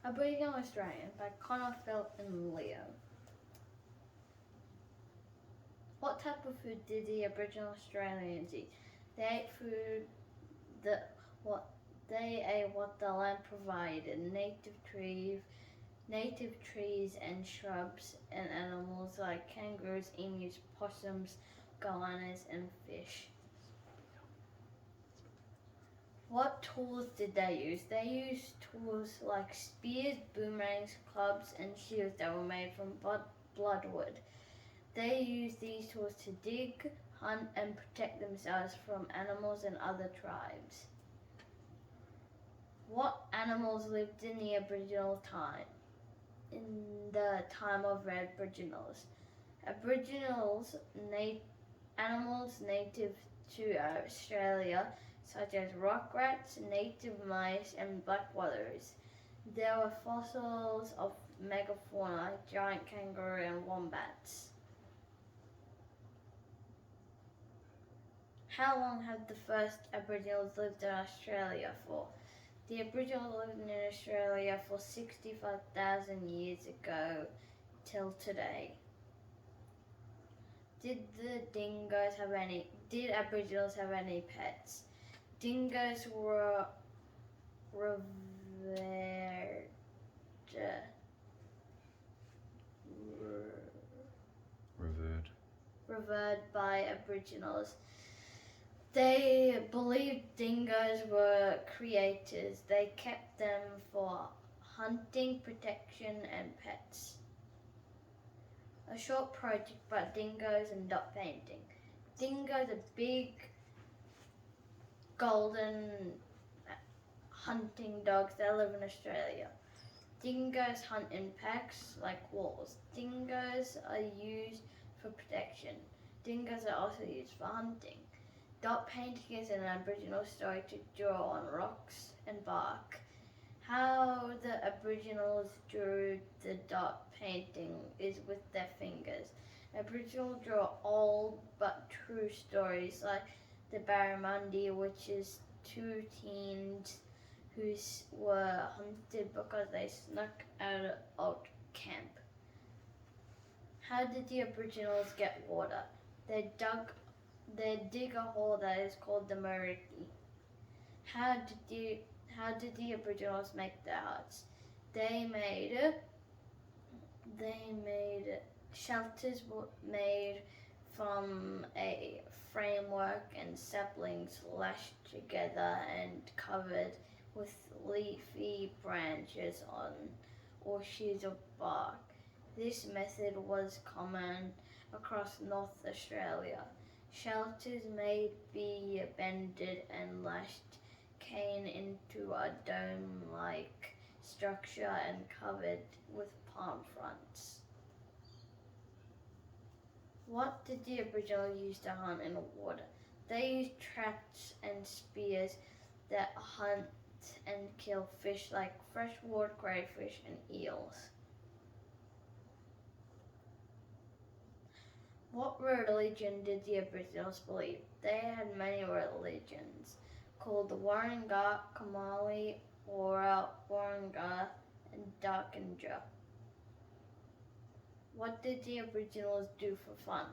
Aboriginal Australian by Connor, Phillip and Leo. What type of food did the Aboriginal Australians eat? They ate food that what the land provided, native trees and shrubs and animals like kangaroos, emus, possums, goannas and fish. What tools did they use? They used tools like spears, boomerangs, clubs and shields that were made from bloodwood. They used these tools to dig, hunt and protect themselves from animals and other tribes. What animals lived in the Aboriginal time? In the time of Aboriginals. Animals native to Australia, such as rock rats, native mice, and black waters. There were fossils of megafauna, giant kangaroo, and wombats. How long have the first Aboriginals lived in Australia for? The Aboriginals lived in Australia for 65,000 years ago till today. Did Aboriginals have any pets? Dingoes were revered by Aboriginals. They believed dingoes were creators. They kept them for hunting, protection and pets. A short project about dingoes and dot painting. Dingoes are big, golden hunting dogs that live in Australia. Dingoes hunt in packs like wolves. Dingoes are used for protection. Dingoes are also used for hunting. Dot painting is an Aboriginal story to draw on rocks and bark. How the Aboriginals drew the dot painting is with their fingers. Aboriginals draw old but true stories like the Barramundi, which is two teens who were hunted because they snuck out of camp. How did the Aboriginals get water? They dig a hole that is called the Mariki. How did the Aboriginals make their huts? They made shelters made from a framework and saplings lashed together and covered with leafy branches or sheets of bark. This method was common across North Australia. Shelters may be bended and lashed cane into a dome-like structure and covered with palm fronds. What did the Aboriginals use to hunt in the water? They used traps and spears that hunt and kill fish like freshwater crayfish and eels. What religion did the Aboriginals believe? They had many religions, called the Warringa, Kamali, Ora, Warringa, and Darkinja. What did the Aboriginals do for fun?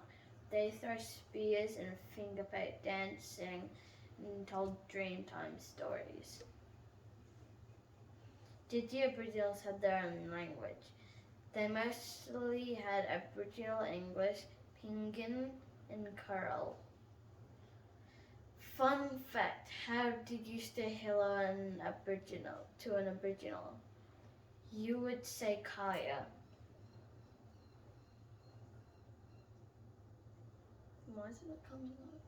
They threw spears and fingerpaint dancing and told Dreamtime stories. Did the Aboriginals have their own language? They mostly had Aboriginal English, Pingin, and Kharol. Fun fact, how did you say hello to an Aboriginal? You would say Kaya. Why isn't it coming up?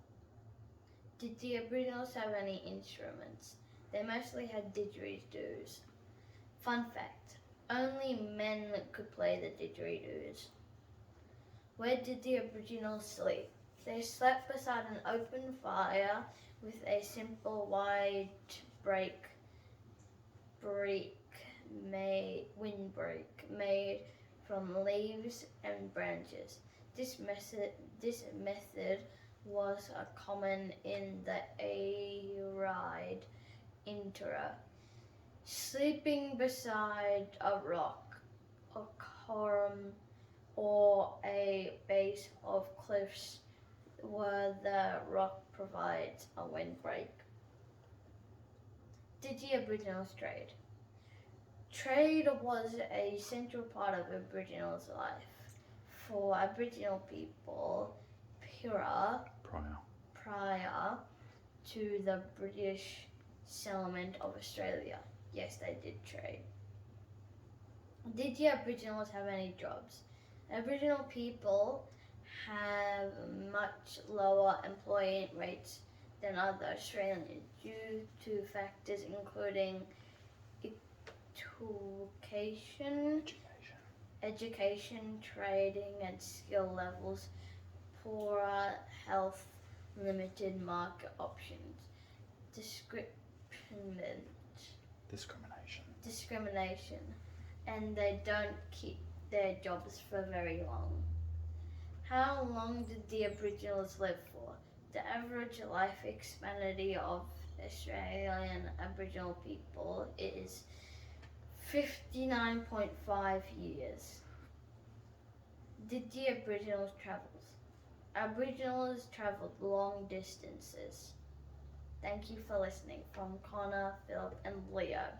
Did the Aboriginals have any instruments? They mostly had didgeridoos. Fun fact, only men could play the didgeridoos. Where did the Aboriginals sleep? They slept beside an open fire with a simple wide windbreak made from leaves and branches. This method was common in the Arid Interior. Sleeping beside a rock, a column, or a base of cliffs where the rock provides a windbreak. Did the Aboriginals trade? Trade was a central part of Aboriginals' life. For Aboriginal people, Pura, prior to the British settlement of Australia, yes, they did trade. Did the Aboriginals have any jobs? Aboriginal people have much lower employment rates than other Australians due to factors including education, trading and skill levels, poorer health, limited market options, discrimination, and they don't keep their jobs for very long. How long did the Aboriginals live for? The average life expectancy of Australian Aboriginal people is 59.5 years. Did the Aboriginals travel? Aboriginals travelled long distances. Thank you for listening from Connor, Phillip and Leo.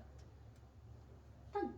Done.